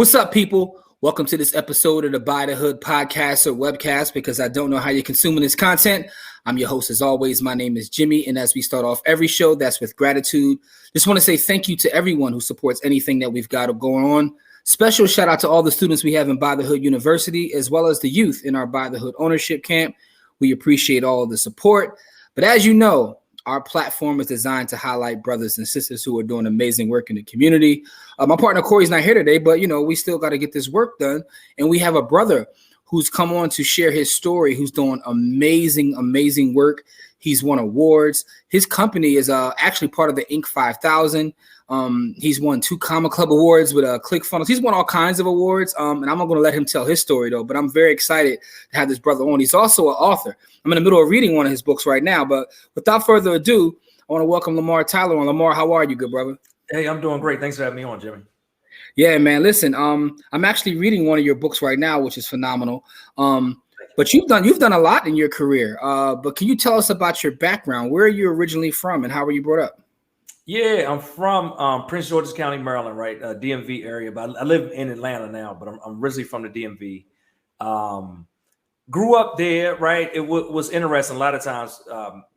What's up, people? Welcome to this episode of the Buy the Hood podcast or webcast, because I don't know how you're consuming this content. I'm your host as always. My name is Jimmy, and as we start off every show, that's with gratitude. Just want to say thank you to everyone who supports anything that we've got going on. Special shout out to all the students we have in Buy the Hood University, as well as the youth in our Buy the Hood ownership camp. We appreciate all of the support. But as you know, our platform is designed to highlight brothers and sisters who are doing amazing work in the community. My partner Corey's not here today, but we still got to get this work done. And we have a brother who's come on to share his story, who's doing amazing work. He's won awards. His company is actually part of the Inc. 5000. He's won 2 Comma Club awards with ClickFunnels. He's won all kinds of awards. And I'm not going to let him tell his story, though, but I'm very excited to have this brother on. He's also an author. I'm in the middle of reading one of his books right now, but without further ado, I want to welcome Lamar Tyler on. Lamar, how are you, good brother? Hey, I'm doing great. Thanks for having me on, Jimmy. Yeah, man. Listen, I'm actually reading one of your books right now, which is phenomenal. But you've done a lot in your career. But can you tell us about your background? Where are you originally from, and how were you brought up? Yeah, I'm from Prince George's County, Maryland, right? DMV area. But I live in Atlanta now, but I'm originally from the DMV. Grew up there, right? It was interesting. A lot of times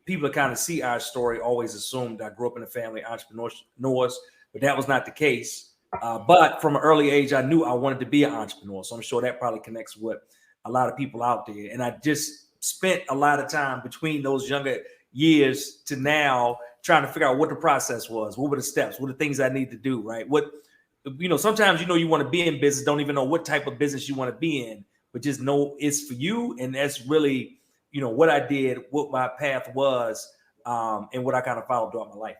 people that kind of see our story always assumed I grew up in a family of entrepreneurs, but that was not the case. But from an early age, I knew I wanted to be an entrepreneur. So I'm sure that probably connects with a lot of people out there. And I just spent a lot of time between those younger years to now trying to figure out what the process was. What were the steps? What are the things I need to do, right? Sometimes, you want to be in business, don't even know what type of business you want to be in, but just know it's for you. And that's really, what I did, what my path was, and what I kind of followed throughout my life.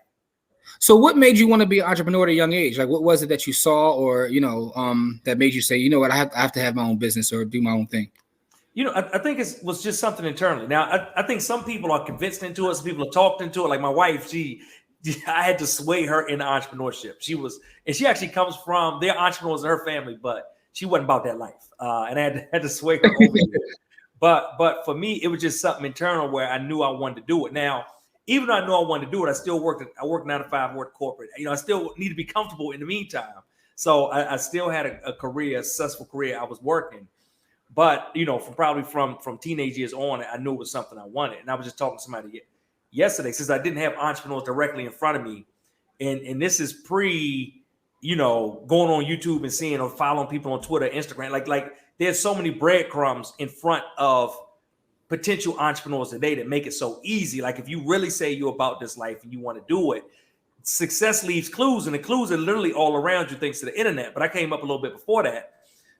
So what made you want to be an entrepreneur at a young age? Like, what was it that you saw or, that made you say, you know what, I have to have my own business or do my own thing? I think it was just something internally. Now, I think some people are convinced into it. Some people have talked into it. Like my wife, I had to sway her into entrepreneurship. She actually comes from, they're entrepreneurs in her family, but she wasn't about that life. And I had to sway her over it. But for me, it was just something internal where I knew I wanted to do it. Now, even though I knew I wanted to do it, I worked 9 to 5, worked corporate. I still need to be comfortable in the meantime. So I still had a successful career. I was working. But, from teenage years on, I knew it was something I wanted. And I was just talking to somebody yesterday, since I didn't have entrepreneurs directly in front of me. And this is pre, going on YouTube and seeing or following people on Twitter, Instagram. Like there's so many breadcrumbs in front of potential entrepreneurs today that make it so easy. Like if you really say you're about this life and you want to do it, success leaves clues, and the clues are literally all around you thanks to the internet. But I came up a little bit before that.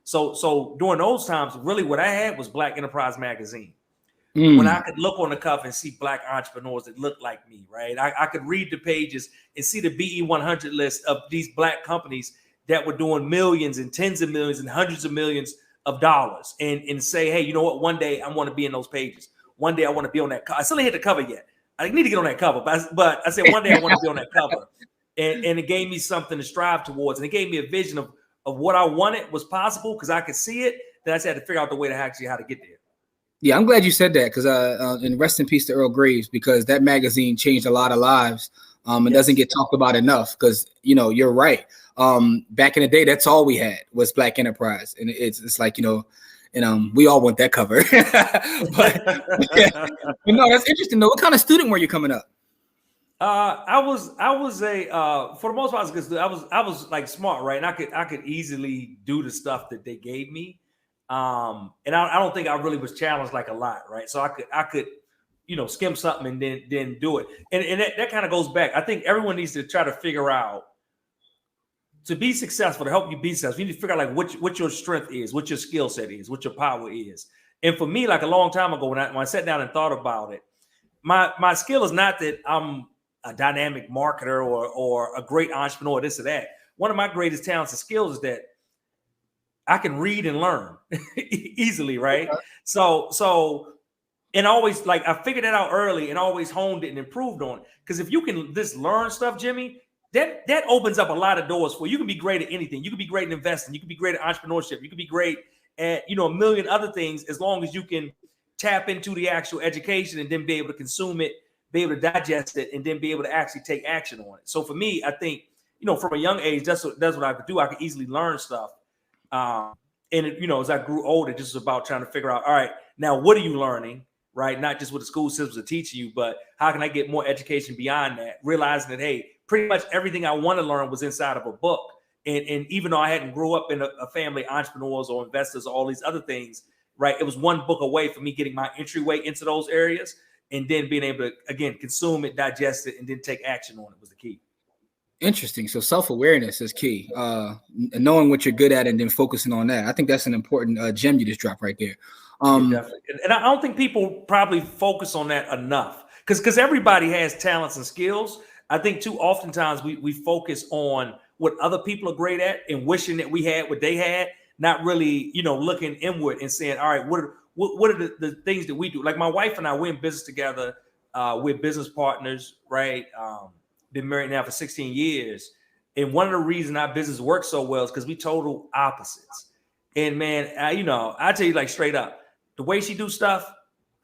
So during those times, really what I had was Black Enterprise Magazine. When I could look on the cover and see Black entrepreneurs that looked like me, right? I could read the pages and see the BE 100 list of these Black companies that were doing millions and tens of millions and hundreds of millions of dollars, and say, hey, you know what? One day I want to be in those pages. One day I want to be on that cover. I still ain't hit the cover yet. I need to get on that cover, but I said one day I want to be on that cover, and it gave me something to strive towards, and it gave me a vision of what I wanted was possible because I could see it. Then I just had to figure out the way to actually how to get there. Yeah, I'm glad you said that because and rest in peace to Earl Graves, because that magazine changed a lot of lives. It doesn't get talked about enough because, you're right. Back in the day, that's all we had was Black Enterprise. And it's like, we all want that cover. but no, that's interesting though. What kind of student were you coming up? I was a for the most part, I was a good student. I was like smart, right? And I could easily do the stuff that they gave me. And I don't think I really was challenged like a lot, right? So I could skim something and then do it. And that kind of goes back. I think everyone needs to try to figure out, to be successful, to help you be successful, you need to figure out like what your strength is, what your skill set is, what your power is. And for me, like a long time ago, when I sat down and thought about it, my skill is not that I'm a dynamic marketer or a great entrepreneur, this or that. One of my greatest talents and skills is that I can read and learn easily, right? So, and always like I figured that out early and always honed it and improved on it. Because if you can just learn stuff, Jimmy, that opens up a lot of doors for you. You can be great at anything. You can be great in investing. You can be great at entrepreneurship. You can be great at a million other things as long as you can tap into the actual education and then be able to consume it, be able to digest it, and then be able to actually take action on it. So for me, I think, from a young age, that's what I could do. I could easily learn stuff And it, as I grew older, it just was about trying to figure out, all right, now what are you learning, right? Not just what the school systems are teaching you, but how can I get more education beyond that? Realizing that, hey, pretty much everything I want to learn was inside of a book. And even though I hadn't grew up in a family of entrepreneurs or investors or all these other things, right? It was one book away from me getting my entryway into those areas and then being able to, again, consume it, digest it, and then take action on it was the key. Interesting. So self-awareness is key. Knowing what you're good at and then focusing on that. I think that's an important gem you just dropped right there. Definitely. And I don't think people probably focus on that enough because everybody has talents and skills. I think too oftentimes we focus on what other people are great at and wishing that we had what they had, not really, looking inward and saying, all right, what are the things that we do? Like my wife and I, we're in business together. We're business partners, right? Been married now for 16 years. And one of the reasons our business works so well is because we total opposites. And man, I tell you like straight up, the way she do stuff,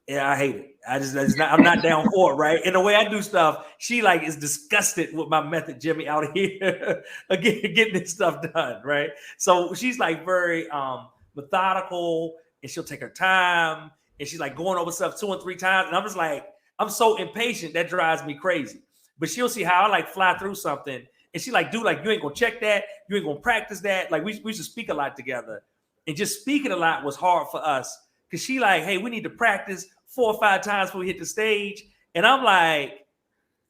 yeah, I hate it. I'm not down for it, right? And the way I do stuff, she like is disgusted with my method, Jimmy, out here getting this stuff done, right? So she's like very methodical, and she'll take her time, and she's like going over stuff 2 and 3 times, and I'm just like, I'm so impatient that drives me crazy. But she'll see how I like fly through something, and she like, dude, like you ain't gonna check that, you ain't gonna practice that. Like we should speak a lot together, and just speaking a lot was hard for us because she like, hey, we need to practice 4 or 5 times before we hit the stage. And I'm like,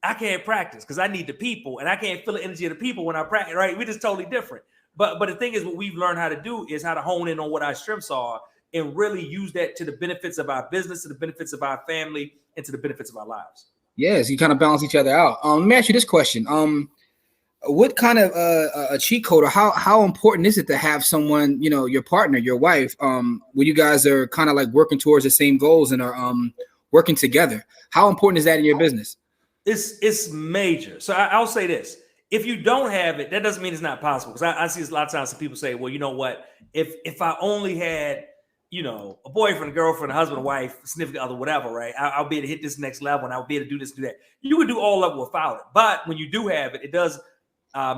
I can't practice because I need the people and I can't feel the energy of the people when I practice, right? We're just totally different. But the thing is, what we've learned how to do is how to hone in on what our strengths are and really use that to the benefits of our business, to the benefits of our family, and to the benefits of our lives. Yes, you kind of balance each other out. Let me ask you this question. What kind of a cheat code, or how important is it to have someone, your partner, your wife, where you guys are kind of like working towards the same goals and are working together? How important is that in your business? It's major. So I'll say this: if you don't have it, that doesn't mean it's not possible. Because I see a lot of times some people say, well, you know what? If I only had, a boyfriend, a girlfriend, a husband, a wife, a significant other, whatever, right? I'll be able to hit this next level, and I'll be able to do this, do that. You would do all of it without it. But when you do have it, it does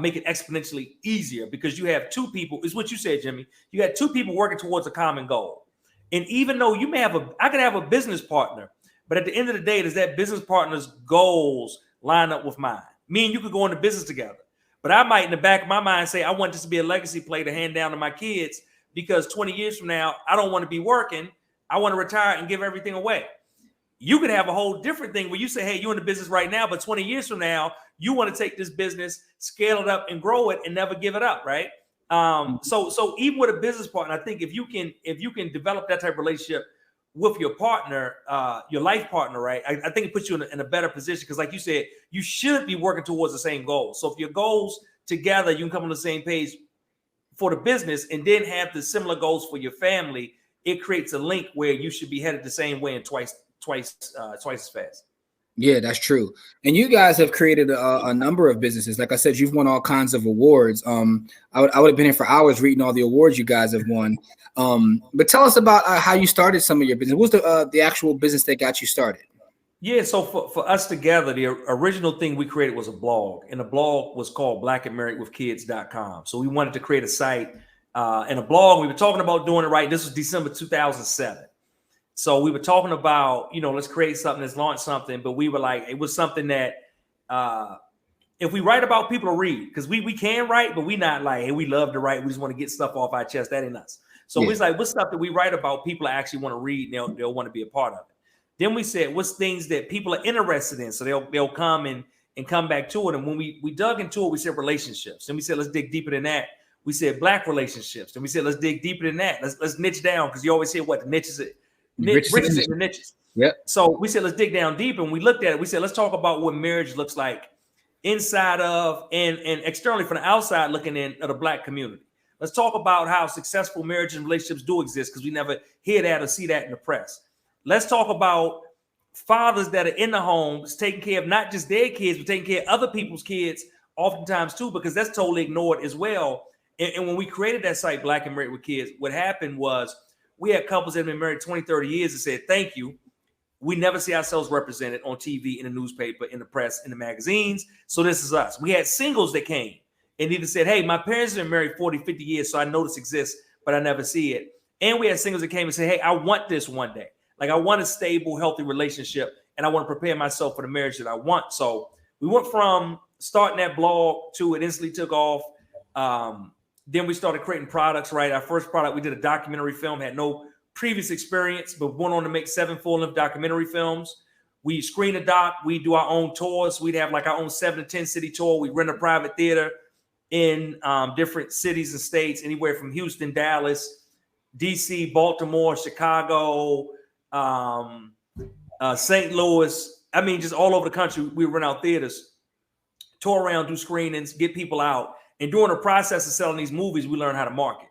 make it exponentially easier because you have 2 people. Is what you said, Jimmy. You got 2 people working towards a common goal. And even though you may I could have a business partner, but at the end of the day, does that business partner's goals line up with mine? Me and you could go into business together, but I might in the back of my mind say, I want this to be a legacy play to hand down to my kids because 20 years from now, I don't want to be working. I want to retire and give everything away. You could have a whole different thing where you say, hey, you're in the business right now, but 20 years from now, you want to take this business, scale it up and grow it and never give it up, right? So even with a business partner, I think if you can develop that type of relationship with your partner, your life partner, right? I think it puts you in a better position because like you said, you should be working towards the same goals. So if your goals together, you can come on the same page for the business and then have the similar goals for your family, it creates a link where you should be headed the same way and twice as fast. Yeah, that's true. And you guys have created a number of businesses. Like I said, you've won all kinds of awards. I would have been here for hours reading all the awards you guys have won. But tell us about how you started some of your business. What was the actual business that got you started? Yeah, so for us together, the original thing we created was a blog, and the blog was called blackandmarriedwithkids.com. So we wanted to create a site and a blog. We were talking about doing it right. This was December 2007. So we were talking about, let's create something, let's launch something. But we were like, it was something that if we write about, people to read, because we can write, but we not like, hey, we love to write. We just want to get stuff off our chest. That ain't us. So it's like, what's stuff that we write about people actually want to read and they'll want to be a part of it. Then we said, what's things that people are interested in? So they'll come and come back to it. And when we dug into it, we said relationships. And we said, let's dig deeper than that. We said Black relationships. And we said, let's dig deeper than that. Let's niche down, because you always hear what the niches is. Riches in the niches. Yep. So we said, let's dig down deep. And we looked at it. We said, let's talk about what marriage looks like inside of and externally from the outside looking in at the Black community. Let's talk about how successful marriages and relationships do exist, because we never hear that or see that in the press. Let's talk about fathers that are in the homes taking care of not just their kids, but taking care of other people's kids oftentimes too, because that's totally ignored as well. And when we created that site, Black and Married with Kids, what happened was we had couples that have been married 20, 30 years and said, thank you. We never see ourselves represented on TV, in the newspaper, in the press, in the magazines. So this is us. We had singles that came and either said, hey, my parents have been married 40, 50 years, so I know this exists, but I never see it. And we had singles that came and said, hey, I want this one day. Like, I want a stable, healthy relationship, and I want to prepare myself for the marriage that I want. So we went from starting that blog to it instantly took off. Then we started creating products, right? Our first product, we did a documentary film, had no previous experience, but went on to make 7 full-length documentary films. We screen a doc. We do our own tours. We'd have like our own 7 to 10 city tour. We rent a private theater in different cities and states, anywhere from Houston, Dallas, DC, Baltimore, Chicago, St. Louis. I mean, just all over the country. We rent out theaters, tour around, do screenings, get people out. And during the process of selling these movies, we learned how to market.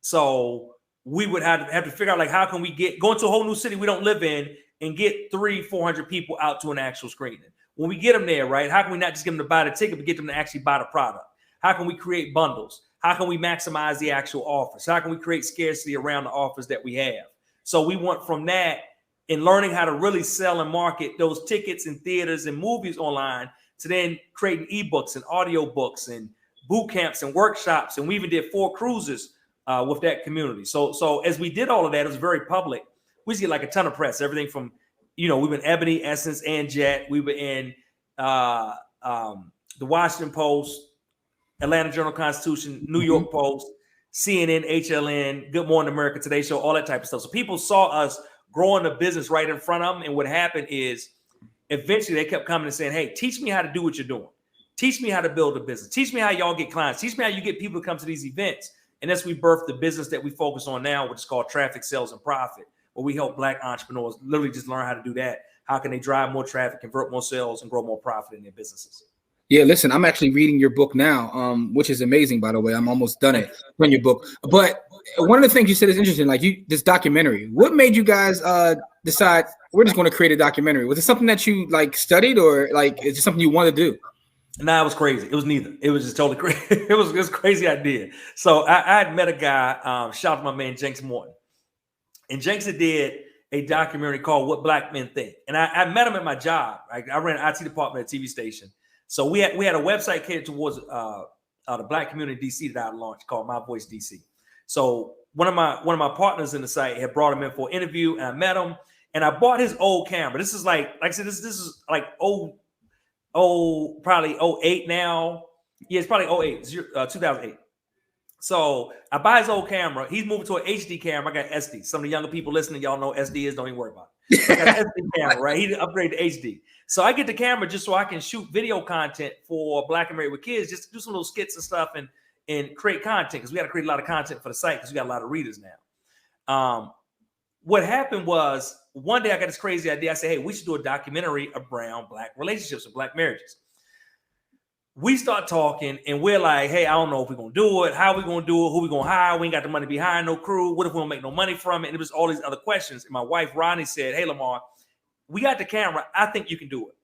So we would have to figure out, like, how can we go into a whole new city we don't live in and get 300-400 people out to an actual screening? When we get them there, right, how can we not just get them to buy the ticket, but get them to actually buy the product? How can we create bundles? How can we maximize the actual offers? How can we create scarcity around the offers that we have? So we went from that in learning how to really sell and market those tickets and theaters and movies online to then creating ebooks and audiobooks and boot camps and workshops. And we even did 4 cruises with that community. So as we did all of that, it was very public. We just get like a ton of press, everything from, we were in Ebony, Essence, and Jet. We were in the Washington Post, Atlanta Journal-Constitution, New York Post, CNN, HLN, Good Morning America, Today Show, all that type of stuff. So people saw us growing the business right in front of them. And what happened is eventually they kept coming and saying, hey, teach me how to do what you're doing. Teach me how to build a business. Teach me how y'all get clients. Teach me how you get people to come to these events. And as we birthed the business that we focus on now, which is called Traffic, Sales, and Profit, where we help Black entrepreneurs literally just learn how to do that. How can they drive more traffic, convert more sales, and grow more profit in their businesses? Yeah, listen, I'm actually reading your book now, which is amazing, by the way. I'm almost done it in your book. But one of the things you said is interesting, like this documentary. What made you guys decide we're just going to create a documentary? Was it something that you like studied, or like is it something you wanted to do? Nah, it was crazy. It was neither. It was just totally crazy. It was a crazy idea. So I had met a guy, shout out to my man, Jenks Morton. And Jenks did a documentary called What Black Men Think. And I met him at my job. I ran an IT department at a TV station. So we had a website catered towards the Black community in DC that I launched called My Voice DC. So one of my partners in the site had brought him in for an interview, and I met him. And I bought his old camera. This is like I said, this is like probably 08 now. Yeah, it's probably 2008. So I buy his old camera. He's moving to an HD camera. I got SD. Some of the younger people listening, y'all know SD is. Don't even worry about it. I got an SD camera, right? He upgraded to HD. So I get the camera just so I can shoot video content for Black and Married with Kids, just to do some little skits and stuff and create content, because we got to create a lot of content for the site because we got a lot of readers now. What happened was one day I got this crazy idea. I said, hey, we should do a documentary around Black relationships and Black marriages. We start talking and we're like, hey, I don't know if we're going to do it. How are we going to do it? Who we going to hire? We ain't got the money to be hiring no crew. What if we don't make no money from it? And it was all these other questions. And my wife, Ronnie, said, hey, Lamar, we got the camera. I think you can do it.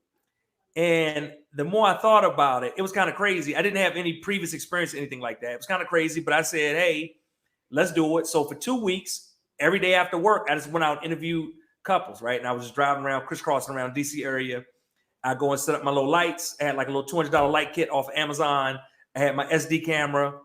And the more I thought about it, it was kind of crazy. I didn't have any previous experience or anything like that. It was kind of crazy, but I said, hey, let's do it. So for 2 weeks, every day after work, I just went out and interviewed couples, right? And I was just driving around, crisscrossing around DC area. I go and set up my little lights. I had like a little $200 light kit off of Amazon. I had my SD camera,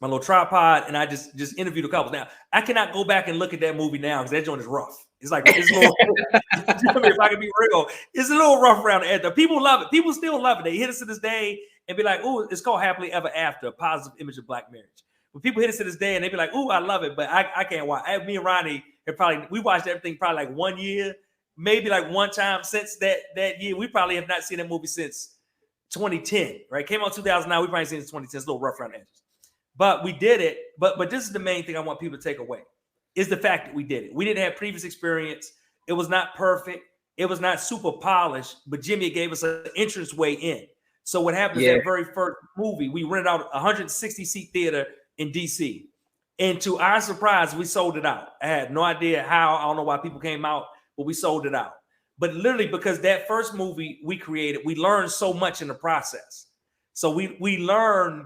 my little tripod, and I just interviewed a couple. Now, I cannot go back and look at that movie now because that joint is rough. It's like, it's a little, if I can be real, it's a little rough around the edge. People love it. People still love it. They hit us to this day and be like, oh, it's called Happily Ever After, a positive image of Black marriage. When people hit us to this day and they be like, oh, I love it, but I can't watch. Me and Ronnie we watched everything probably like 1 year, maybe like one time since that year. We probably have not seen that movie since 2010, right? Came out 2009. We probably seen it in 2010. It's a little rough around the edges. But we did it. But this is the main thing I want people to take away, is the fact that we did it. We didn't have previous experience. It was not perfect. It was not super polished, but Jimmy gave us an entrance way in. So what happened is that very first movie, we rented out a 160-seat theater in DC. And to our surprise, we sold it out. I had no idea how. I don't know why people came out, but we sold it out. But literally, because that first movie we created, we learned so much in the process. So we learned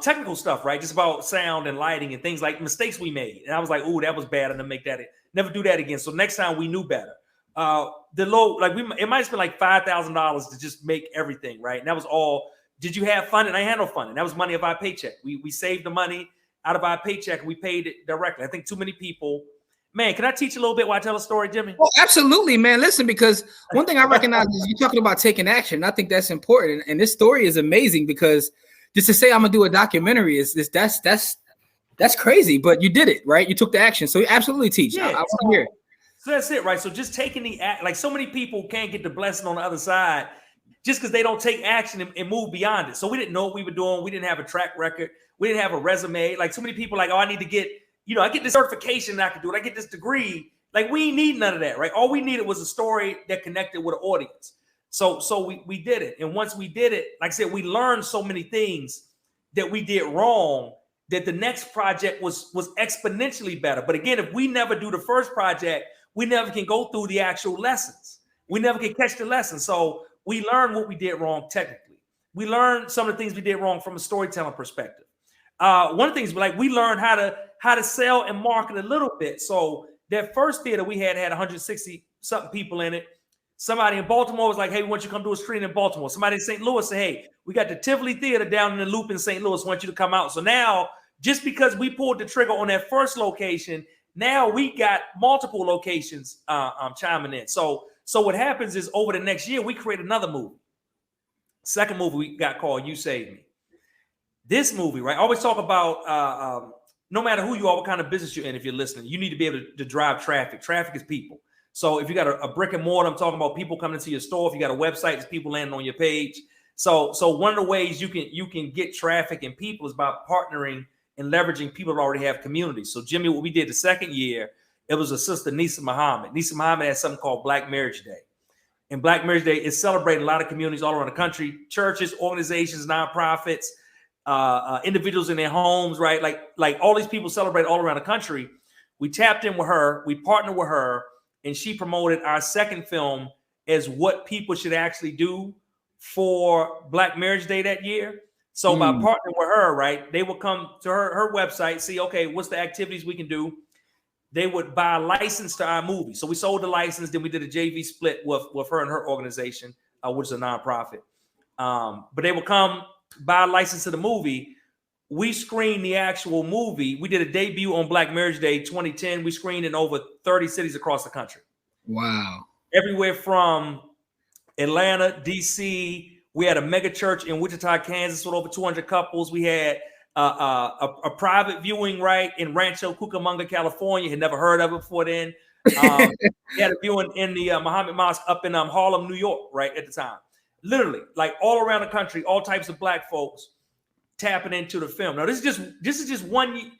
technical stuff, right? Just about sound and lighting and things, like mistakes we made. And I was like, oh, that was bad. I'm gonna make that. Never do that again. So next time we knew better. It might have been like $5,000 to just make everything, right? And that was all. Did you have fun? And I had no fun. And that was money of our paycheck. We saved the money. out of our paycheck. We paid it directly. I think too many people. Man, can I teach a little bit while I tell a story, Jimmy? Oh, absolutely, man. Listen, because one thing I recognize is you're talking about taking action. I think that's important. And this story is amazing because just to say I'm gonna do a documentary that's crazy. But you did it, right? You took the action. So you absolutely teach. Yeah, I want to hear it. So that's it, right? So just taking the act, like so many people can't get the blessing on the other side just because they don't take action and move beyond it. So we didn't know what we were doing. We didn't have a track record. We didn't have a resume. Like so many people like, oh, I need to get, I get this certification and I can do it. I get this degree. Like we ain't need none of that, right? All we needed was a story that connected with an audience. So we did it. And once we did it, like I said, we learned so many things that we did wrong that the next project was exponentially better. But again, if we never do the first project, we never can go through the actual lessons. We never can catch the lessons. So we learned what we did wrong technically. We learned some of the things we did wrong from a storytelling perspective. One of the things, like we learned how to sell and market a little bit. So that first theater we had 160 something people in it. Somebody in Baltimore was like, hey, we want you to come do a screening in Baltimore. Somebody in St. Louis said, hey, we got the Tivoli Theater down in the Loop in St. Louis. Want you to come out. So now, just because we pulled the trigger on that first location, now we got multiple locations chiming in. So what happens is over the next year, we create another movie. Second movie we got called You Save Me. This movie, right? I always talk about no matter who you are, what kind of business you're in, if you're listening, you need to be able to drive traffic. Traffic is people. So if you got a brick and mortar, I'm talking about people coming into your store. If you got a website, it's people landing on your page. So one of the ways you can get traffic and people is by partnering and leveraging people that already have communities. So Jimmy, what we did the second year, it was a sister, Nisa Muhammad. Nisa Muhammad had something called Black Marriage Day. And Black Marriage Day is celebrating a lot of communities all around the country, churches, organizations, nonprofits, individuals in their homes, right? Like all these people celebrate all around the country. We tapped in with her, we partnered with her, and she promoted our second film as what people should actually do for Black Marriage Day that year. So by partnering with her, right, they would come to her website, see, okay, what's the activities we can do? They would buy a license to our movie. So we sold the license, then we did a JV split with her and her organization, which is a nonprofit. But they would come buy a license to the movie. We screened the actual movie. We did a debut on Black Marriage Day 2010. We screened in over 30 cities across the country. Wow. Everywhere from Atlanta, DC. We had a mega church in Wichita, Kansas with over 200 couples. We had a private viewing, right, in Rancho Cucamonga, California. Had never heard of it before then. We had a viewing in the Muhammad Mosque up in Harlem, New York, right, at the time. Literally, like all around the country, all types of Black folks tapping into the film. Now, this is just 1 year.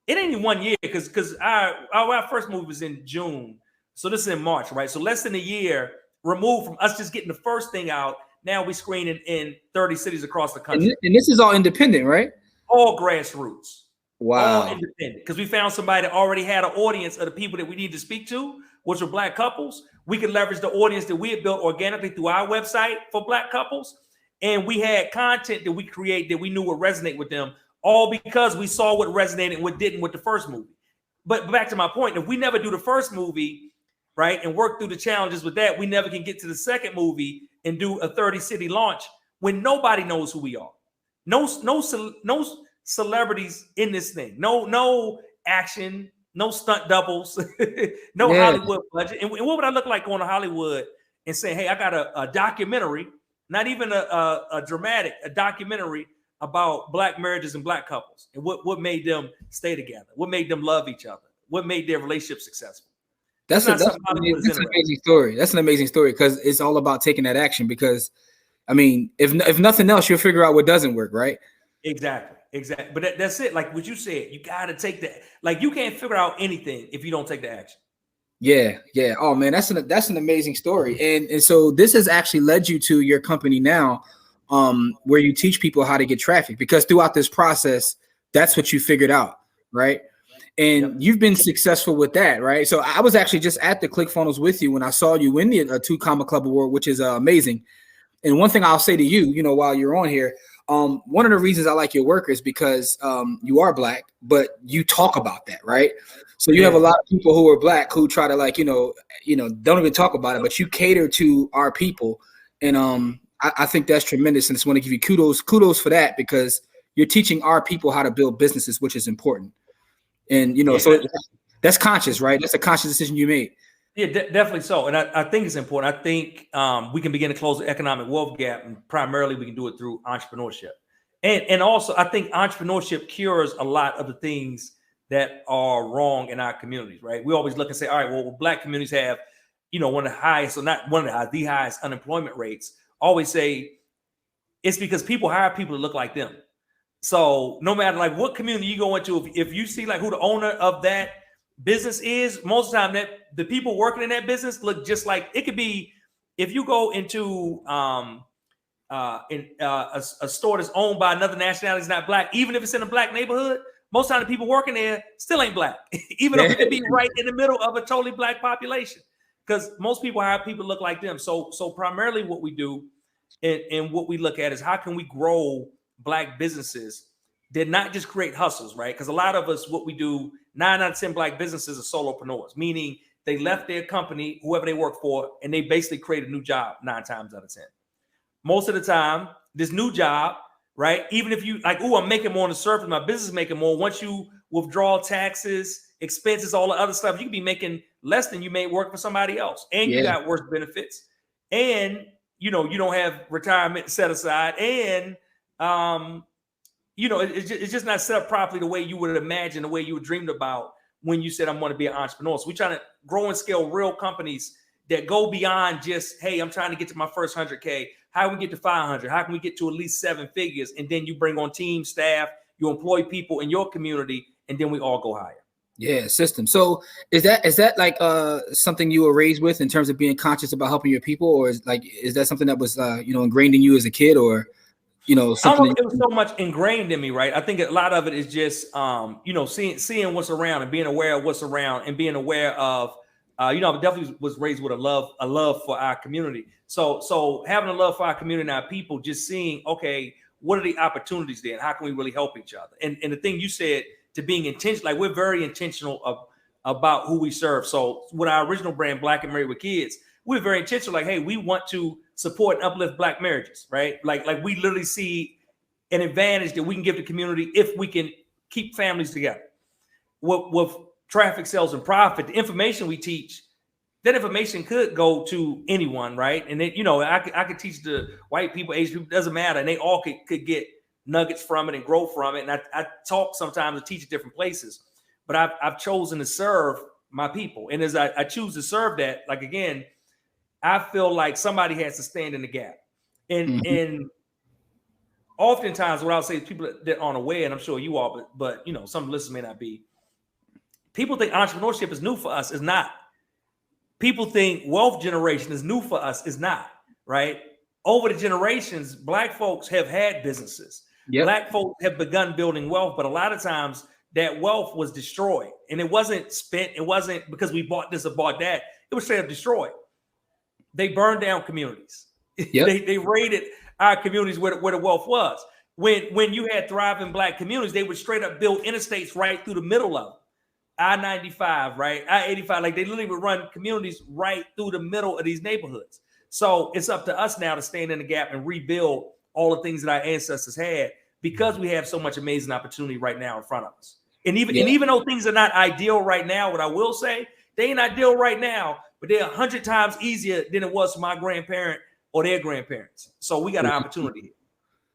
It ain't even 1 year because our first movie was in June. So this is in March, right? So less than a year removed from us just getting the first thing out. Now we screening in 30 cities across the country. And this is all independent, right? All grassroots. Wow. All independent. Because we found somebody that already had an audience of the people that we need to speak to, which were Black couples. We could leverage the audience that we had built organically through our website for Black couples. And we had content that we create that we knew would resonate with them, all because we saw what resonated and what didn't with the first movie. But back to my point, if we never do the first movie, right, and work through the challenges with that, we never can get to the second movie and do a 30-city launch when nobody knows who we are. No celebrities in this thing. No action, no stunt doubles, no Hollywood budget. And what would I look like going to Hollywood and saying, hey, I got a documentary, not even a dramatic, a documentary about Black marriages and Black couples and what made them stay together, what made them love each other, what made their relationship successful. That's an amazing story. That's an amazing story because it's all about taking that action. Because, I mean, if nothing else, you'll figure out what doesn't work, right? Exactly. But that's it. Like what you said, you got to take that. Like you can't figure out anything if you don't take the action. Yeah. Oh man, that's an amazing story. And so this has actually led you to your company now, where you teach people how to get traffic, because throughout this process, that's what you figured out, right? And you've been successful with that, right? So I was actually just at the ClickFunnels with you when I saw you win the 2 Comma Club Award, which is amazing. And one thing I'll say to you, while you're on here, one of the reasons I like your work is because you are Black, but you talk about that, right? So you have a lot of people who are Black who try to don't even talk about it, but you cater to our people. And I think that's tremendous. And I just want to give you kudos for that, because you're teaching our people how to build businesses, which is important. And, you know, that's conscious, right? That's a conscious decision you made. Yeah, definitely so. And I think it's important. I think we can begin to close the economic wealth gap, and primarily we can do it through entrepreneurship. And also, I think entrepreneurship cures a lot of the things that are wrong in our communities, right? We always look and say, all right, well, Black communities have, you know, one of the highest, or not one of the highest, the highest unemployment rates. Always say it's because people hire people to look like them. So no matter like what community you go into, if you see like who the owner of that business is, most of the time that the people working in that business look just like, it could be, if you go into a store that's owned by another nationality, is not Black, even if it's in a Black neighborhood, most of the time the people working there still ain't Black, even though it could be right in the middle of a totally Black population, because most people hire people look like them. So primarily what we do and what we look at is how can we grow Black businesses that not just create hustles, right? Because a lot of us, what we do, 9 out of 10 Black businesses are solopreneurs, meaning they left their company, whoever they work for, and they basically create a new job 9 times out of 10. Most of the time, this new job, right? Even if you like, oh, I'm making more on the surface, my business is making more. Once you withdraw taxes, expenses, all the other stuff, you could be making less than you may work for somebody else. And you got worse benefits. And, you know, you don't have retirement set aside. And, you know, it's just not set up properly the way you would imagine, the way you would dreamed about when you said, I'm going to be an entrepreneur. So we're trying to grow and scale real companies that go beyond just, hey, I'm trying to get to my first 100K. How can we get to 500? How can we get to at least 7 figures? And then you bring on team, staff, you employ people in your community, and then we all go higher. Yeah, system. So is that like something you were raised with in terms of being conscious about helping your people, or is that something that was you know, ingrained in you as a kid, or you know, something? I don't know if it was so much ingrained in me, right? I think a lot of it is just you know, seeing what's around and being aware of what's around and being aware of you know, I definitely was raised with a love for our community. So having a love for our community and our people, just seeing, okay, what are the opportunities there and how can we really help each other? And the thing you said, to being intentional, like we're very intentional about who we serve. So with our original brand, Black and Married with Kids, we're very intentional. Like, hey, we want to support and uplift Black marriages, right? Like we literally see an advantage that we can give the community if we can keep families together. With traffic, sales, and profit, the information we teach, that information could go to anyone, right? And then, you know, I could teach the white people, Asian people, doesn't matter, and they all could get nuggets from it and grow from it. And I talk sometimes to teach at different places, but I've chosen to serve my people. And as I choose to serve that, like, again, I feel like somebody has to stand in the gap. And oftentimes what I'll say to people that aren't aware, and I'm sure you are, but you know, some listeners may not be, people think entrepreneurship is new for us. It's not. People think wealth generation is new for us. It's not, right? Over the generations, Black folks have had businesses. Yep. Black folks have begun building wealth, but a lot of times that wealth was destroyed. And it wasn't spent. It wasn't because we bought this or bought that. It was straight up destroyed. They burned down communities. Yep. they raided our communities where the wealth was. When you had thriving Black communities, they would straight up build interstates right through the middle of them. I-95, right? I-85, like they literally would run communities right through the middle of these neighborhoods. So it's up to us now to stand in the gap and rebuild all the things that our ancestors had, because we have so much amazing opportunity right now in front of us. And even though things are not ideal right now, what I will say, they ain't ideal right now, but they're 100 times easier than it was for my grandparent or their grandparents. So we got an opportunity here.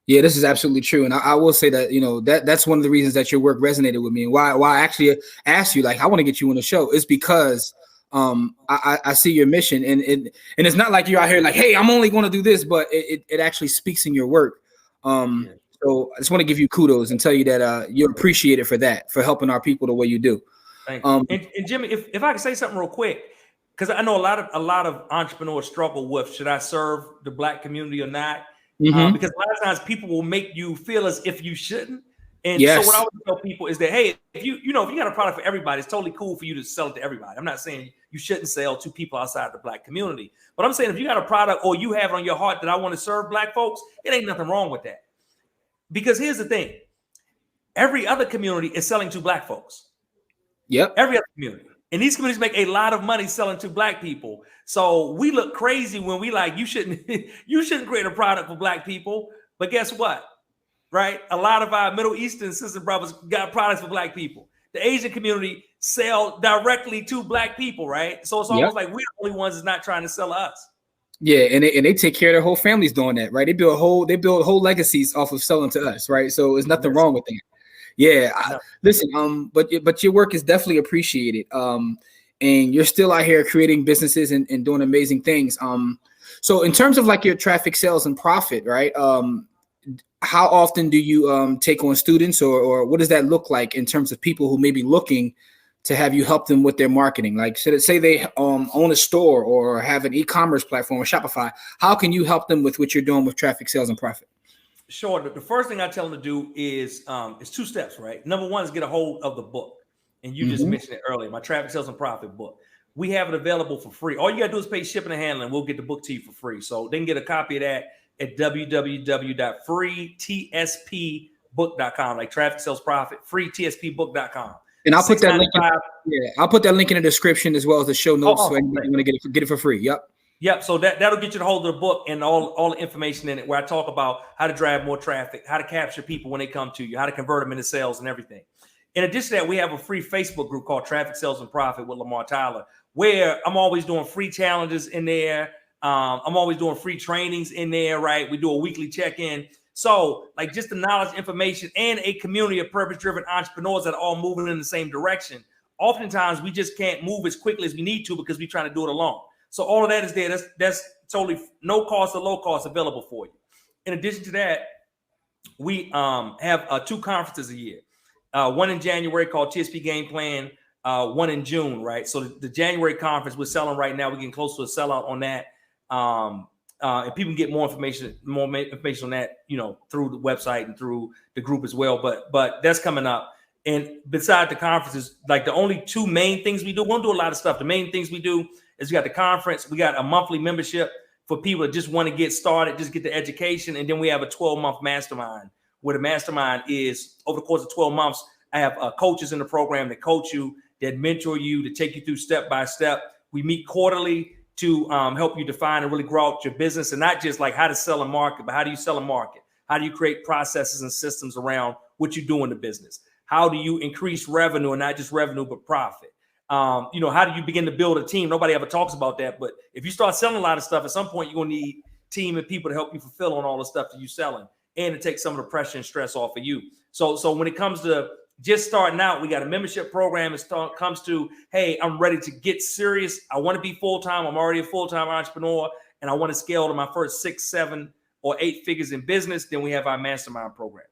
Yeah, this is absolutely true. And I will say that, you know, that's one of the reasons that your work resonated with me, and why I actually asked you, like, I want to get you on the show, is because I see your mission, and it's not like you're out here like, hey, I'm only going to do this, but it actually speaks in your work. So I just want to give you kudos and tell you that you're appreciated for that, for helping our people the way you do. Thank you. And Jimmy, if I could say something real quick, because I know a lot of entrepreneurs struggle with, should I serve the Black community or not? Because a lot of times people will make you feel as if you shouldn't. And so what I would tell people is that, hey, if you got a product for everybody, it's totally cool for you to sell it to everybody. I'm not saying you shouldn't sell to people outside the Black community, but I'm saying if you got a product or you have it on your heart that I want to serve Black folks, it ain't nothing wrong with that. Because here's the thing. Every other community is selling to Black folks. Yep. Every other community. And these communities make a lot of money selling to Black people. So we look crazy when we like, you shouldn't create a product for Black people. But guess what? right? A lot of our Middle Eastern sister brothers got products for Black people. The Asian community sell directly to Black people, right? So it's almost like we're the only ones that's not trying to sell us. Yeah, and they take care of their whole families doing that, right? They build whole legacies off of selling to us, right? So there's nothing wrong with that. Yeah, listen, but your work is definitely appreciated. And you're still out here creating businesses and doing amazing things. So in terms of like your traffic sales and profit, right? How often do you take on students, or what does that look like in terms of people who may be looking to have you help them with their marketing? Like, say they own a store or have an e-commerce platform or Shopify. How can you help them with what you're doing with traffic sales and profit? Sure. The first thing I tell them to do is 2 steps, right? Number one is get a hold of the book. And you just mentioned it earlier, my Traffic Sales and Profit book. We have it available for free. All you got to do is pay shipping and handling. We'll get the book to you for free. So they can get a copy of that at www.freetspbook.com, like Traffic Sales Profit, freetspbook.com. And I'll put that link. I'll put that link in the description as well as the show notes. So anybody want to get it for free. Yep. So that'll get you the hold of the book and all the information in it, where I talk about how to drive more traffic, how to capture people when they come to you, how to convert them into sales and everything. In addition to that, we have a free Facebook group called Traffic Sales and Profit with Lamar Tyler, where I'm always doing free challenges in there. I'm always doing free trainings in there, right? We do a weekly check-in. So like just the knowledge, information, and a community of purpose-driven entrepreneurs that are all moving in the same direction. Oftentimes, we just can't move as quickly as we need to because we're trying to do it alone. So all of that is there. That's totally no cost or low cost available for you. In addition to that, we have 2 conferences a year. One in January called TSP Game Plan, one in June, right? So the January conference we're selling right now. We're getting close to a sellout on that. And people can get more information on that, through the website and through the group as well. But that's coming up. And beside the conferences, like the only 2 main things we do, we won't do a lot of stuff. The main things we do is we got the conference. We got a monthly membership for people that just want to get started, just get the education. And then we have a 12-month mastermind, where the mastermind is over the course of 12 months. I have coaches in the program that coach you, that mentor you, to take you through step by step. We meet quarterly to help you define and really grow out your business, and not just like how to sell a market, but how do you sell a market? How do you create processes and systems around what you do in the business? How do you increase revenue, and not just revenue, but profit? How do you begin to build a team? Nobody ever talks about that, but if you start selling a lot of stuff, at some point you're going to need team and people to help you fulfill on all the stuff that you're selling, and to take some of the pressure and stress off of you. So when it comes to just starting out, we got a membership program. It comes to, hey, I'm ready to get serious. I want to be full-time. I'm already a full-time entrepreneur, and I want to scale to my first 6, 7, or 8 figures in business. Then we have our mastermind program.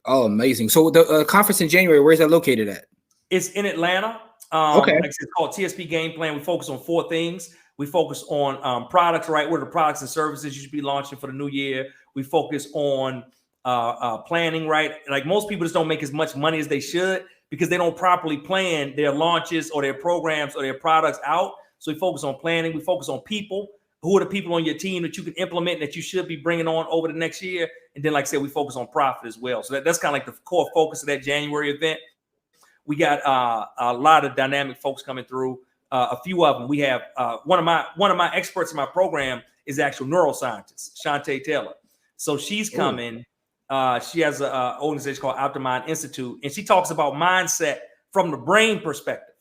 Oh, amazing. So the conference in January, where is that located at? It's in Atlanta. Okay. It's called TSP Game Plan. We focus on 4 things. We focus on products, right? What are the products and services you should be launching for the new year? We focus on planning, right? Like most people just don't make as much money as they should because they don't properly plan their launches or their programs or their products out. So we focus on planning. We focus on people. Who are the people on your team that you can implement, that you should be bringing on over the next year? And then, like I said, we focus on profit as well. So that's kind of like the core focus of that January event. We got a lot of dynamic folks coming through. A few of them. We have one of my experts in my program is actual neuroscientist, Shantae Taylor. So she's coming. She has an organization called Optimind Institute, and she talks about mindset from the brain perspective.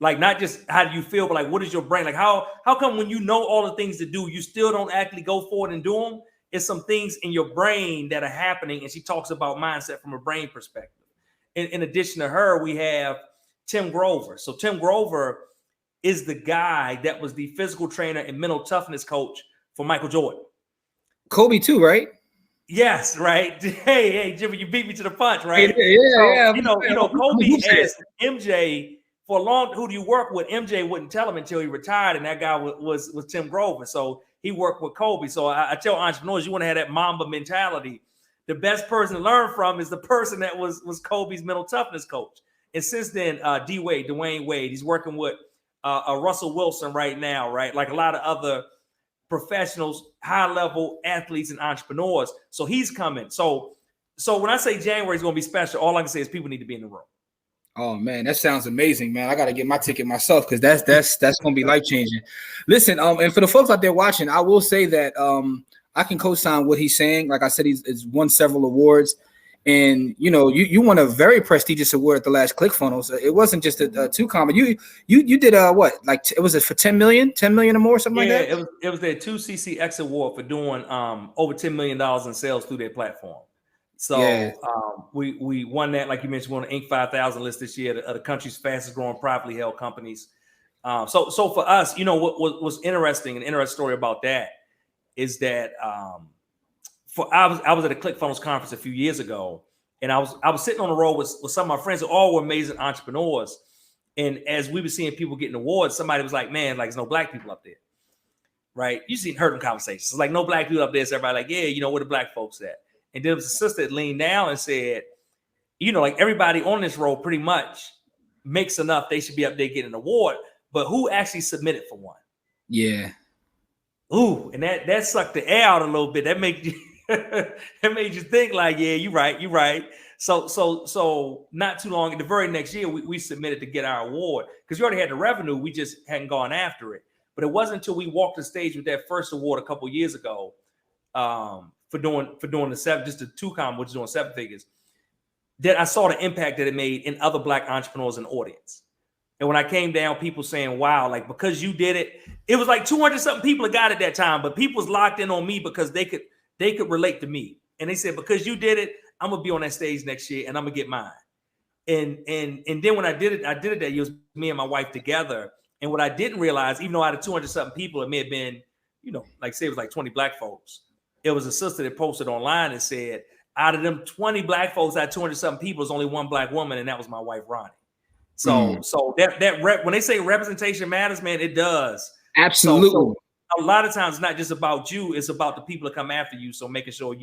Like not just how do you feel, but like what is your brain? Like how come when you know all the things to do, you still don't actually go forward and do them? It's some things in your brain that are happening, and she talks about mindset from a brain perspective. In addition to her, we have Tim Grover. So Tim Grover is the guy that was the physical trainer and mental toughness coach for Michael Jordan. Kobe too, right? Yes, right. Hey, Jimmy, you beat me to the punch, right? Yeah. Kobe asked MJ for a long, who do you work with? MJ wouldn't tell him until he retired, and that guy was Tim Grover. So he worked with Kobe. So I tell entrepreneurs, you want to have that Mamba mentality. The best person to learn from is the person that was Kobe's mental toughness coach. And since then, Dwayne Wade, he's working with Russell Wilson right now, right? Like a lot of other professionals, high-level athletes and entrepreneurs. So he's coming. So when I say January is going to be special, all I can say is people need to be in the room. Oh man, that sounds amazing, man. I got to get my ticket myself because that's going to be life-changing. Listen, and for the folks out there watching, I will say that I can co-sign what he's saying. Like I said, he's won several awards. And you won a very prestigious award at the last ClickFunnels. It wasn't just a two-comma. You did what? Like it was for 10 million or more, something like that. It was their 2CCX award for doing over $10 million in sales through their platform. So we won that, like you mentioned, we won the Inc. 5000 list this year of the country's fastest growing privately held companies. So for us, what was interesting, an interesting story about that is that I was at a ClickFunnels conference a few years ago, and I was sitting on the road with some of my friends who all were amazing entrepreneurs. And as we were seeing people getting awards, somebody was like, "Man, like there's no black people up there." Right? You heard them conversations. It's like no black people up there. So everybody like, "Yeah, where the black folks at?" And there was a sister that leaned down and said, like everybody on this road pretty much makes enough. They should be up there getting an award. But who actually submitted for one? Yeah. Ooh, and that sucked the air out a little bit. That made you think like, yeah, you're right. So not too long, the very next year, we submitted to get our award because we already had the revenue. We just hadn't gone after it. But it wasn't until we walked the stage with that first award a couple years ago for doing the seven, just the 2Com, which is doing 7 figures, that I saw the impact that it made in other black entrepreneurs in the audience. And when I came down, people saying, wow, like because you did it, it was like 200 something people that got it that time, but people was locked in on me because they could relate to me. And they said, because you did it, I'm gonna be on that stage next year and I'm gonna get mine. And then when I did it that year, it was me and my wife together. And what I didn't realize, even though out of 200 something people, it may have been, like say it was like 20 black folks. It was a sister that posted online and said, out of them 20 black folks, out of 200 something people, there's only one black woman, and that was my wife, Ronnie. So when they say representation matters, man, it does. Absolutely. So a lot of times it's not just about you, it's about the people that come after you. So making sure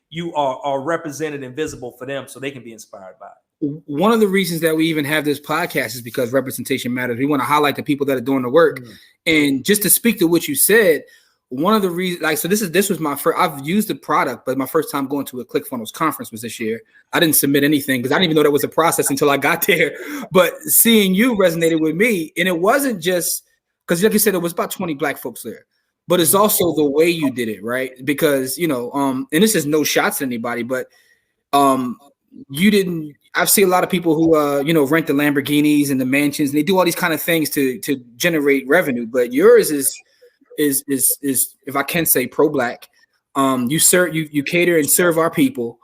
you are represented and visible for them so they can be inspired by it. One of the reasons that we even have this podcast is because representation matters. We want to highlight the people that are doing the work. Mm-hmm. And just to speak to what you said, one of the reasons, like, so this was my first, I've used the product, but my first time going to a ClickFunnels conference was this year. I didn't submit anything because I didn't even know that was a process until I got there. But seeing you resonated with me. And it wasn't just because, like you said, it was about 20 black folks there. But it's also the way you did it, right? Because, and this is no shots at anybody, but you didn't. I've seen a lot of people who, rent the Lamborghinis and the mansions, and they do all these kind of things to generate revenue. But yours is if I can say pro-black. You cater and serve our people,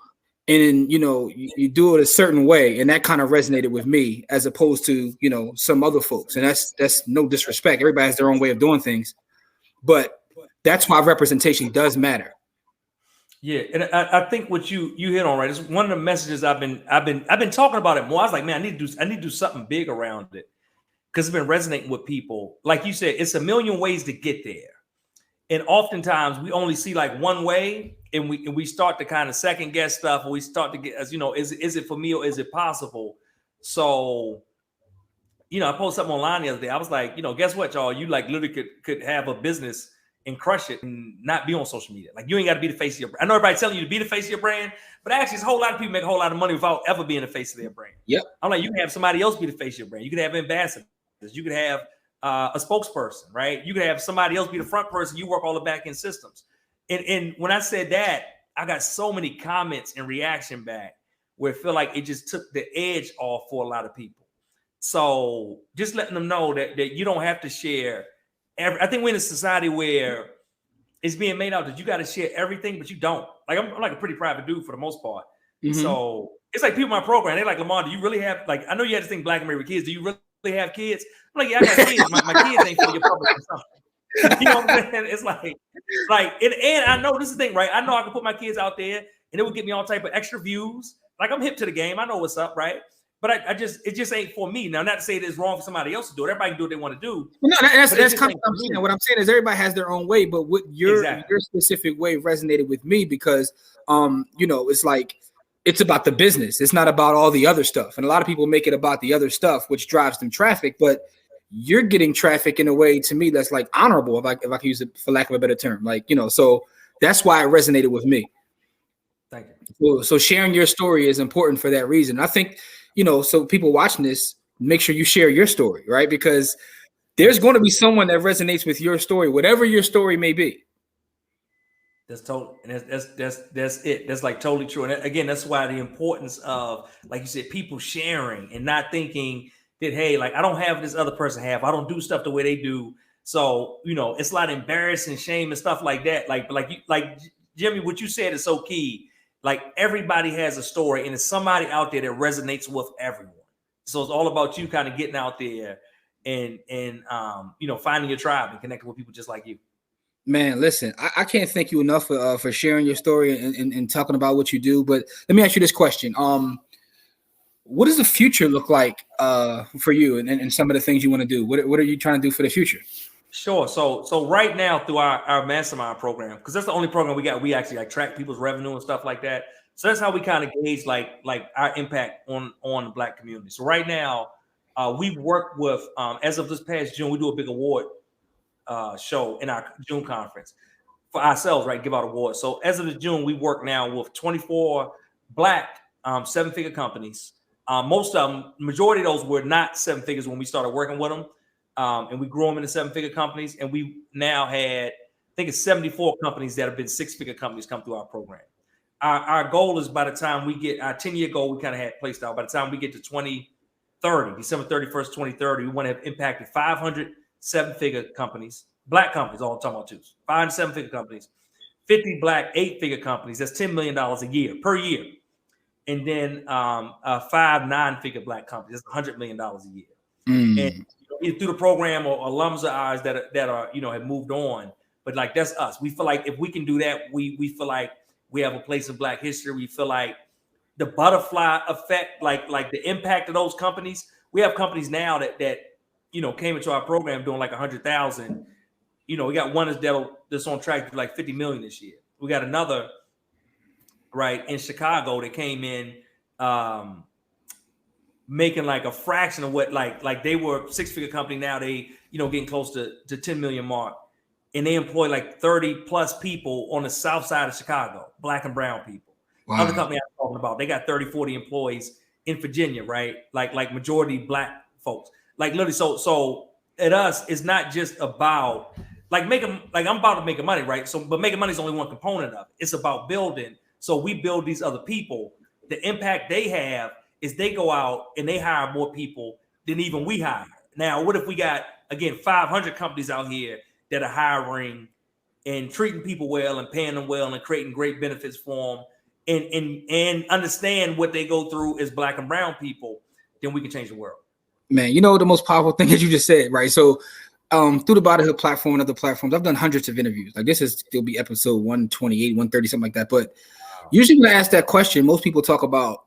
and you do it a certain way, and that kind of resonated with me as opposed to some other folks. And that's no disrespect. Everybody has their own way of doing things. But that's why representation does matter. Yeah, and I think what you hit on right is one of the messages I've been talking about it more. I was like, man, I need to do something big around it because it's been resonating with people. Like you said, it's a million ways to get there, and oftentimes we only see like one way, and we start to kind of second guess stuff, or we start to get is it for me or is it possible? So. I posted something online the other day. I was like, guess what, y'all? You like literally could have a business and crush it and not be on social media. Like you ain't got to be the face of your brand. I know everybody's telling you to be the face of your brand, but actually, it's a whole lot of people make a whole lot of money without ever being the face of their brand. Yep. I'm like, you can have somebody else be the face of your brand. You could have ambassadors. You could have a spokesperson, right? You could have somebody else be the front person. You work all the back end systems. And when I said that, I got so many comments and reaction back where it felt like it just took the edge off for a lot of people. So just letting them know that you don't have to share. I think we're in a society where it's being made out that you got to share everything, but you don't. Like I'm like a pretty private dude for the most part. Mm-hmm. So it's like people in my program, they're like, Lamar, do you really have, like, I know you had this thing black and married with kids. Do you really have kids? I'm like, yeah, I got kids. My kids ain't for your public consumption. You know what I'm saying? It's like, and I know this is the thing, right? I know I can put my kids out there and it would get me all type of extra views. Like I'm hip to the game. I know what's up, right? But it just ain't for me. Now, not to say it's wrong for somebody else to do it. Everybody can do what they want to do. No, that's kind of what I'm saying. What I'm saying is everybody has their own way, but what your specific way resonated with me because, it's like, it's about the business. It's not about all the other stuff. And a lot of people make it about the other stuff, which drives them traffic. But you're getting traffic in a way, to me, that's like honorable, if I can use it for lack of a better term. Like, so that's why it resonated with me. Thank you. So sharing your story is important for that reason. I think, so people watching this, make sure you share your story, right? Because there's going to be someone that resonates with your story, whatever your story may be. That's total, and that's it. That's like totally true. And again, that's why the importance of, like you said, people sharing and not thinking that, hey, like I don't have this other person have. I don't do stuff the way they do. So it's a lot of embarrassing, shame, and stuff like that. Like Jimmy, what you said is so key. Like everybody has a story, and it's somebody out there that resonates with everyone. So it's all about you kind of getting out there and finding your tribe and connecting with people just like you. Man, listen, I can't thank you enough for sharing your story and talking about what you do. But let me ask you this question. What does the future look like for you and some of the things you want to do? What are you trying to do for the future? Sure. So right now through our mastermind program, because that's the only program we got, we actually like track people's revenue and stuff like that. So that's how we kind of gauge like our impact on the Black community. So right now, we've worked with, as of this past June, we do a big award show in our June conference for ourselves, right? Give out awards. So as of the June, we work now with 24 Black 7-figure companies. Most of them, majority of those were not 7 figures when we started working with them. And we grew them into 7-figure companies. And we now had, I think it's 74 companies that have been 6-figure companies come through our program. Our goal is by the time we get our 10-year goal, we kind of had placed out. By the time we get to 2030, December 31st, 2030, we want to have impacted 500 7-figure companies, Black companies, all I'm talking about too. 5 7-figure companies, 50 Black 8-figure companies. That's $10 million a year per year. And then 5 9-figure Black companies. That's $100 million a year. And either through the program or alums of ours that are have moved on. But like that's us. We feel like if we can do that, we feel like we have a place in Black history. We feel like the butterfly effect, like the impact of those companies. We have companies now that came into our program doing like 100,000. We got one that's on track to like 50 million this year. We got another right in Chicago that came in making like a fraction of what like they were 6-figure company. Now they getting close to 10 million mark, and they employ like 30 plus people on the south side of Chicago, Black and brown people. Wow. Other company I'm talking about, they got 30, 40 employees in Virginia, right? Like majority Black folks. Like literally, so at us, it's not just about like making, like I'm about to make money, right? So, but making money is only one component of it. It's about building. So we build these other people. The impact they have is they go out and they hire more people than even we hire. Now, what if we got, again, 500 companies out here that are hiring and treating people well and paying them well and creating great benefits for them and understand what they go through as Black and brown people, then we can change the world. Man, the most powerful thing that you just said, right? So through the Body Hood platform and other platforms, I've done hundreds of interviews. Like this will be episode 128, 130, something like that. But usually when I ask that question, most people talk about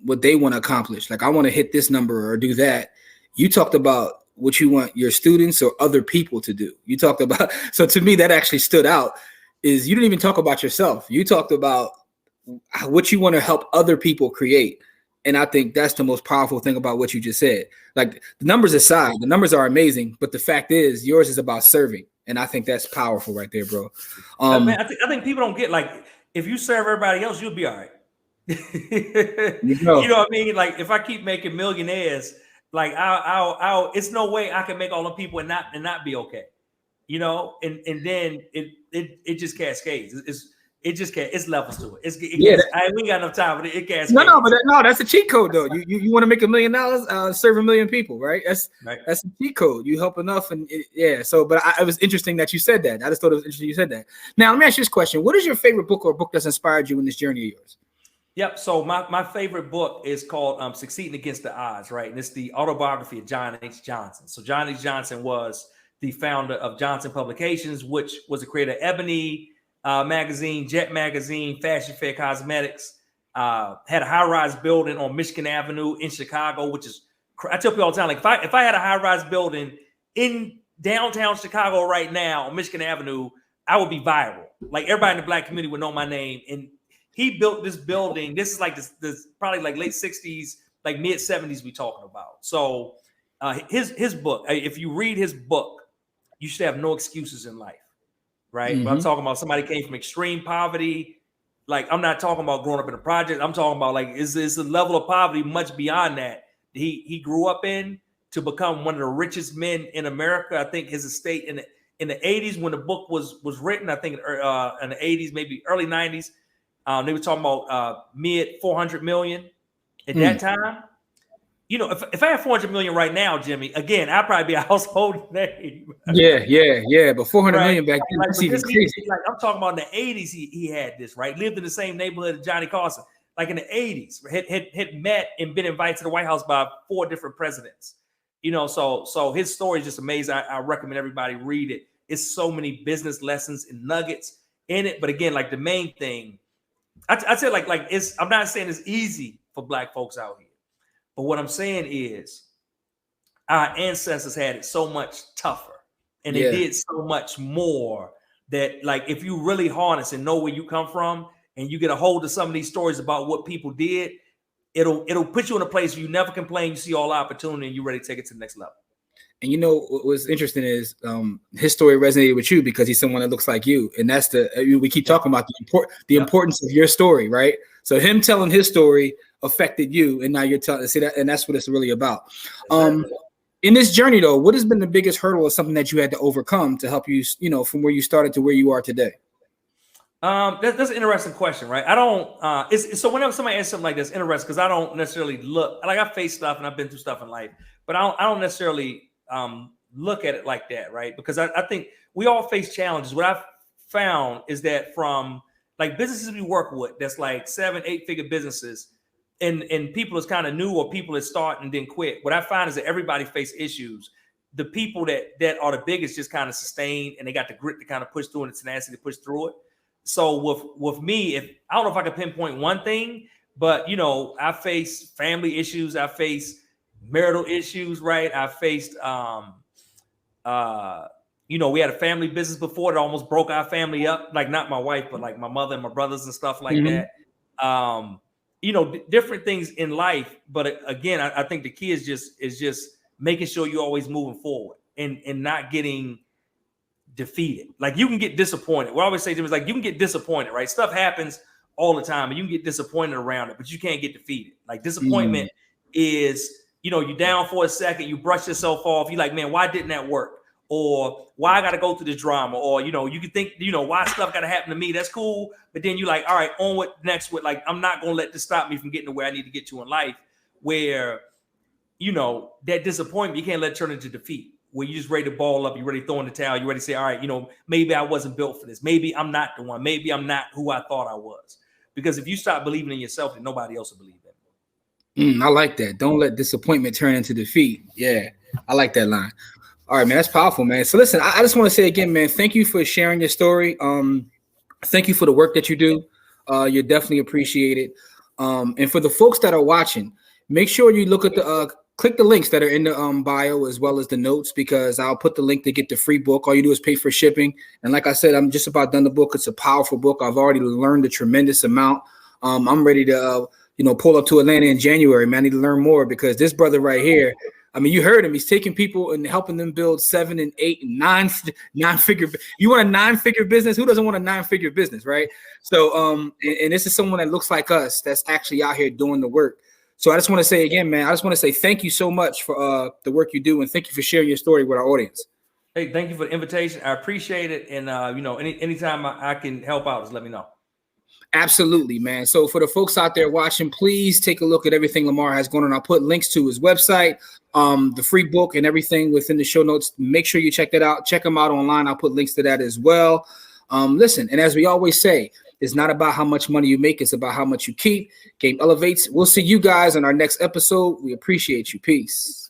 what they want to accomplish. Like I want to hit this number or do that. You talked about what you want your students or other people to do. You talked about, so to me, that actually stood out is you didn't even talk about yourself. You talked about what you want to help other people create. And I think that's the most powerful thing about what you just said. Like the numbers aside, the numbers are amazing, but the fact is yours is about serving. And I think that's powerful right there, bro. Man, I think people don't get like, if you serve everybody else, you'll be all right. You know what I mean? Like if I keep making millionaires, like I'll it's no way I can make all the people and not be okay. And then it just cascades. It's levels to it. We ain't got enough time, but it cascades. No, that's a cheat code though. You want to make $1 million, serve 1 million people, right? That's a cheat code. You help enough, and So, but it was interesting that you said that. I just thought it was interesting you said that. Now, let me ask you this question: what is your favorite book or book that's inspired you in this journey of yours? Yep. So my favorite book is called Succeeding Against the Odds, right? And it's the autobiography of John H. Johnson. So John H. Johnson was the founder of Johnson Publications, which was the creator of Ebony magazine, Jet magazine, Fashion Fair Cosmetics, had a high-rise building on Michigan Avenue in Chicago, which is, I tell people all the time, like if I had a high-rise building in downtown Chicago right now on Michigan Avenue, I would be viral. Like everybody in the Black community would know my name. And he built this building. This is like this probably like late 60s, like mid 70s we talking about. So his book, if you read his book, you should have no excuses in life, right? Mm-hmm. But I'm talking about somebody came from extreme poverty. Like I'm not talking about growing up in a project. I'm talking about like it's a level of poverty much beyond that he grew up in to become one of the richest men in America. I think his estate in the 80s when the book was written, I think in the 80s, maybe early 90s, they were talking about mid 400 million at that time. You know, if I have 400 million right now, Jimmy, again, I'd probably be a household name. Yeah. But 400 million back then, like, that's even crazy. Like, I'm talking about in the 80s, he had this, right? Lived in the same neighborhood as Johnny Carson. Like in the 80s, had met and been invited to the White House by 4 different presidents. You know, so his story is just amazing. I recommend everybody read it. It's so many business lessons and nuggets in it. But again, like the main thing, I'd say like it's, I'm not saying it's easy for Black folks out here. But what I'm saying is our ancestors had it so much tougher and they did so much more that, like, if you really harness and know where you come from and you get a hold of some of these stories about what people did, it'll put you in a place where you never complain. You see all opportunity and you're ready to take it to the next level. And you know what's interesting is his story resonated with you because he's someone that looks like you, and that's we keep talking about the importance of your story, right? So him telling his story affected you, and now you're telling. See that, and that's what it's really about. In this journey, though, what has been the biggest hurdle or something that you had to overcome to help you, you know, from where you started to where you are today? That's an interesting question, right? I don't. So whenever somebody asks something like this, interesting because I don't necessarily look like I face stuff and I've been through stuff in life, but I don't necessarily look at it like that, right? Because I think we all face challenges. What I've found is that from like businesses we work with, that's like 7-8 figure businesses, and people is kind of new or people that start and then quit. What I find is that everybody face issues. The people that are the biggest just kind of sustain and they got the grit to kind of push through and the tenacity to push through it. So with me, I don't know if I can pinpoint one thing, but you know, I face family issues, I face marital issues, right? I faced you know, we had a family business before that almost broke our family up, like not my wife, but like my mother and my brothers and stuff like that. You know, different things in life. But again, I think the key is just making sure you're always moving forward and not getting defeated. Like you can get disappointed. What I always say to them is like you can get disappointed, right? Stuff happens all the time and you can get disappointed around it, but you can't get defeated. Like disappointment is, you know, you're down for a second, you brush yourself off, you're like, man, why didn't that work? Or why I gotta go through this drama? Or, you know, you can think, you know, why stuff gotta happen to me? That's cool. But then you're like, all right, on with next with like, I'm not gonna let this stop me from getting to where I need to get to in life, where, you know, that disappointment, you can't let it turn into defeat, where you just ready to ball up, you're ready to throw in the towel, you're ready to say, all right, you know, maybe I wasn't built for this. Maybe I'm not the one. Maybe I'm not who I thought I was. Because if you stop believing in yourself, then nobody else will believe in. I like that. Don't let disappointment turn into defeat. Yeah, I like that line. All right, man, that's powerful, man. So listen, I just want to say again, man, thank you for sharing your story. Thank you for the work that you do. You're definitely appreciated. And for the folks that are watching, make sure you look at click the links that are in the bio as well as the notes, because I'll put the link to get the free book. All you do is pay for shipping. And like I said, I'm just about done the book. It's a powerful book. I've already learned a tremendous amount. I'm ready to, pull up to Atlanta in January, man. I need to learn more because this brother right here, I mean, you heard him. He's taking people and helping them build 7 and 8 and 9 figure. You want a 9-figure business? Who doesn't want a 9-figure business, right? So, and this is someone that looks like us that's actually out here doing the work. So I just want to say again, man, I just want to say thank you so much for the work you do, and thank you for sharing your story with our audience. Hey, thank you for the invitation. I appreciate it. And, anytime I can help out, just let me know. Absolutely, man. So for the folks out there watching, please take a look at everything Lamar has going on. I'll put links to his website, the free book, and everything within the show notes. Make sure you check that out. Check him out online. I'll put links to that as well. Listen, and as we always say, it's not about how much money you make. It's about how much you keep. Game elevates. We'll see you guys on our next episode. We appreciate you. Peace.